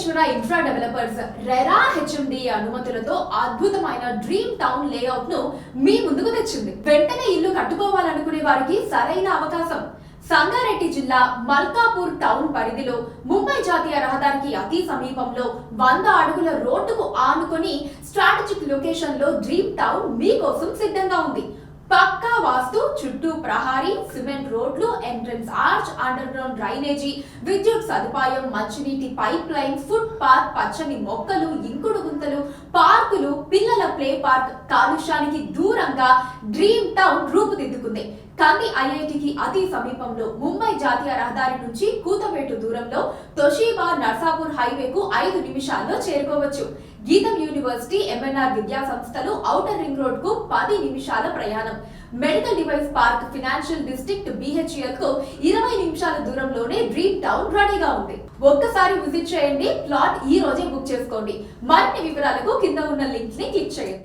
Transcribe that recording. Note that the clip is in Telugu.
Venkateswara infra developers RERA HMD అనుమతులతో అద్భుతమైన డ్రీమ్ టౌన్ లేఅవుట్ ను మీ ముందుకు తెచ్చింది. వెంటనే ఇల్లు కట్టుకోవాలనుకునే వారికి సరైన అవకాశం. సంగారెడ్డి జిల్లా మల్కాపూర్ టౌన్ పరిధిలో ముంబై జాతీయ రహదారికి అతి సమీపంలో 100 అడుగుల రోడ్డుకు ఆనుకొని స్ట్రాటజిక్ లొకేషన్ లో డ్రీమ్ టౌన్ మీకోసం సిద్ధంగా ఉంది. పక్కా వాస్తు, చుట్టూ ప్రహారీ, సిమెంట్ రోడ్లు, entrance arch, under ground drainage, విద్యుత్ సదుపాయం, మంచినీటి పైప్ లైన్, ఫుట్ పాత్, పచ్చని మొక్కలు, ఇంకుడు గుంతలు, పార్కులు, పిల్లల ప్లే పార్క్, కాలుష్యానికి దూరంగా డ్రీమ్ టౌన్ రూపుదిద్దుకుంది. కంది ఐఐటికి అతి సమీపంలో ముంబై జాతీయ రహదారి నుంచి కూతవేటు దూరంలో తొషీబా నర్సాపూర్ హైవేకు 5 నిమిషాల్లో చేరుకోవచ్చు. గీతం యూనివర్సిటీ, ఎంఎన్ఆర్ విద్యా సంస్థలు, ఔటర్ రింగ్ రోడ్ కు 10 నిమిషాల ప్రయాణం. Medical device park, financial district, BHEL కు 20 నిమిషాల దూరంలోనే డ్రీమ్ టౌన్ రెడీగా ఉంది. ఒక్కసారి విజిట్ చేయండి, ప్లాట్ ఈ రోజే బుక్ చేసుకోండి. మరిన్ని వివరాలకు కింద ఉన్న లింక్స్ ని క్లిక్ చేయండి.